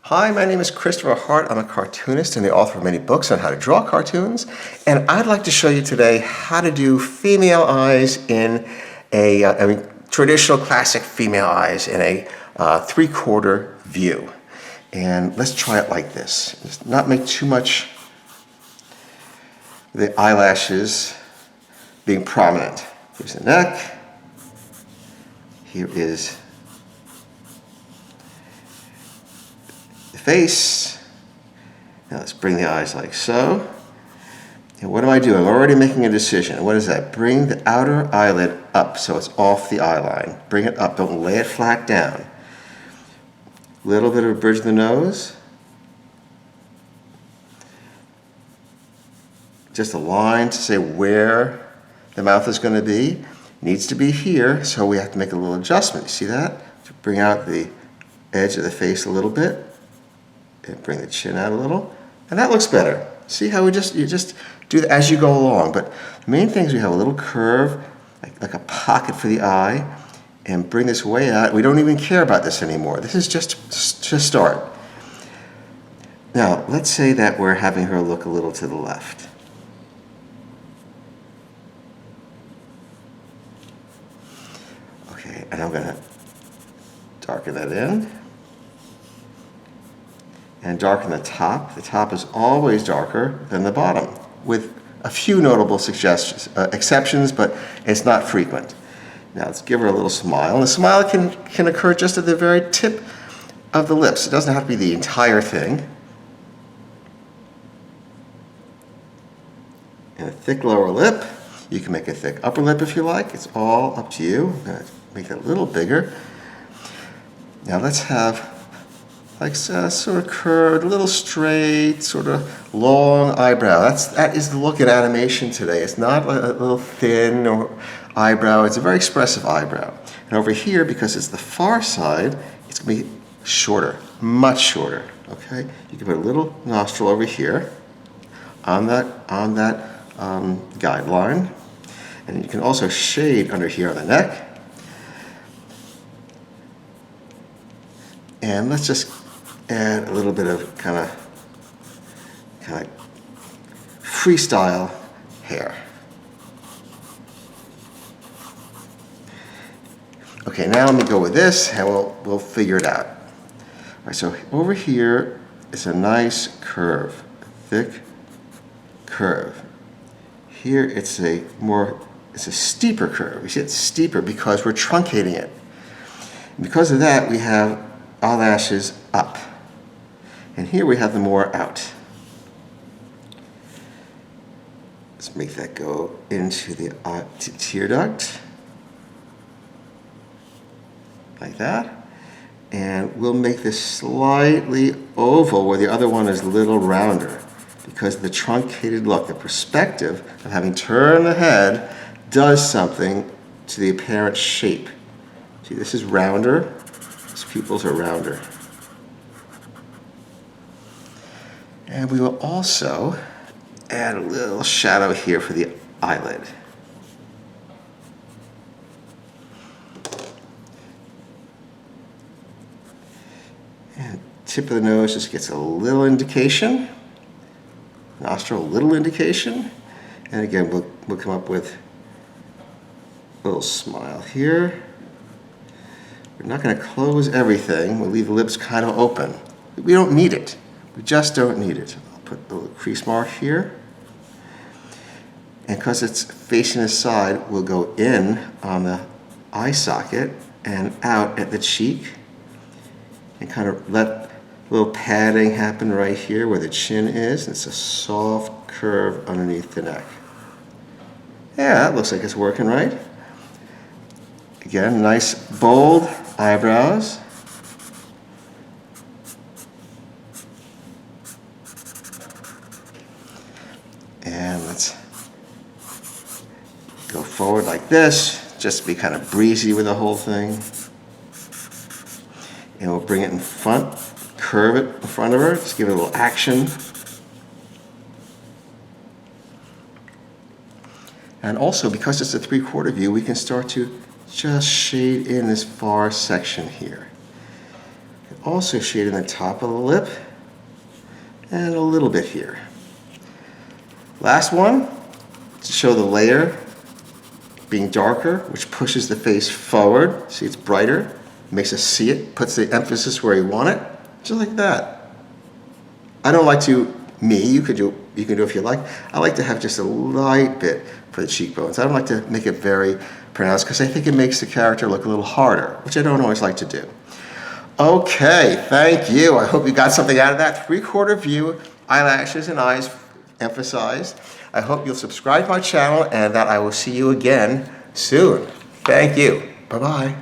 Hi, my name is Christopher Hart. I'm a cartoonist and the author of many books on how to draw cartoons. And I'd like to show you today how to do female eyes in traditional classic female eyes in a 3/4 view. And let's try it like this. Just not make too much of the eyelashes being prominent. Here's the neck. Here is the face. Now let's bring the eyes like so. And what do I do? I'm already making a decision. What is that? Bring the outer eyelid up so it's off the eye line. Bring it up. Don't lay it flat down. Little bit of a bridge of the nose. Just a line to say where the mouth is going to be. Needs to be here, so we have to make a little adjustment. You see that? To bring out the edge of the face a little bit. And bring the chin out a little. And that looks better. See how you just do that as you go along. But the main thing is we have a little curve, like a pocket for the eye, and bring this way out. We don't even care about this anymore. This is just to start. Now, let's say that we're having her look a little to the left. Okay, and I'm going to darken that in. And darken the top. The top is always darker than the bottom, with a few notable exceptions, but it's not frequent. Now let's give her a little smile. And the smile can occur just at the very tip of the lips. It doesn't have to be the entire thing. And a thick lower lip. You can make a thick upper lip if you like. It's all up to you. I'm going to make it a little bigger. Now let's have like sort of curved, a little straight, sort of long eyebrow. That is the look at animation today. It's not a little thin or eyebrow. It's a very expressive eyebrow. And over here, because it's the far side, it's going to be shorter, much shorter. Okay, you can put a little nostril over here on that guideline, and you can also shade under here on the neck. And let's just add a little bit of kind of freestyle hair. Okay, now let me go with this, and we'll figure it out. All right, so over here is a nice curve, a thick curve. Here it's a steeper curve. We see it's steeper because we're truncating it. And because of that, we have eyelashes up. And here we have them more out. Let's make that go into the tear duct. Like that. And we'll make this slightly oval where the other one is a little rounder. Because the truncated look, the perspective of having turned the head does something to the apparent shape. See, this is rounder. These pupils are rounder. And we will also add a little shadow here for the eyelid. And tip of the nose just gets a little indication. Nostril, a little indication. And again, we'll come up with a little smile here. We're not going to close everything. We'll leave the lips kind of open. We don't need it. We just don't need it. I'll put a little crease mark here. And because it's facing the side, we'll go in on the eye socket and out at the cheek. And kind of let a little padding happen right here where the chin is. It's a soft curve underneath the neck. Yeah, that looks like it's working right. Again, nice bold eyebrows. And let's go forward like this, just to be kind of breezy with the whole thing. And we'll bring it in front, curve it in front of her, just give it a little action. And also, because it's a 3/4 view, we can start to just shade in this far section here. also shading the top of the lip and a little bit here. Last one, to show the layer being darker, which pushes the face forward. See, it's brighter, makes us see it, puts the emphasis where you want it, just like that. I don't like to, you can do if you like. I like to have just a light bit for the cheekbones. I don't like to make it very pronounced because I think it makes the character look a little harder, which I don't always like to do. Okay, thank you. I hope you got something out of that. 3/4 view, eyelashes and eyes emphasized. I hope you'll subscribe to my channel and that I will see you again soon. Thank you. Bye-bye.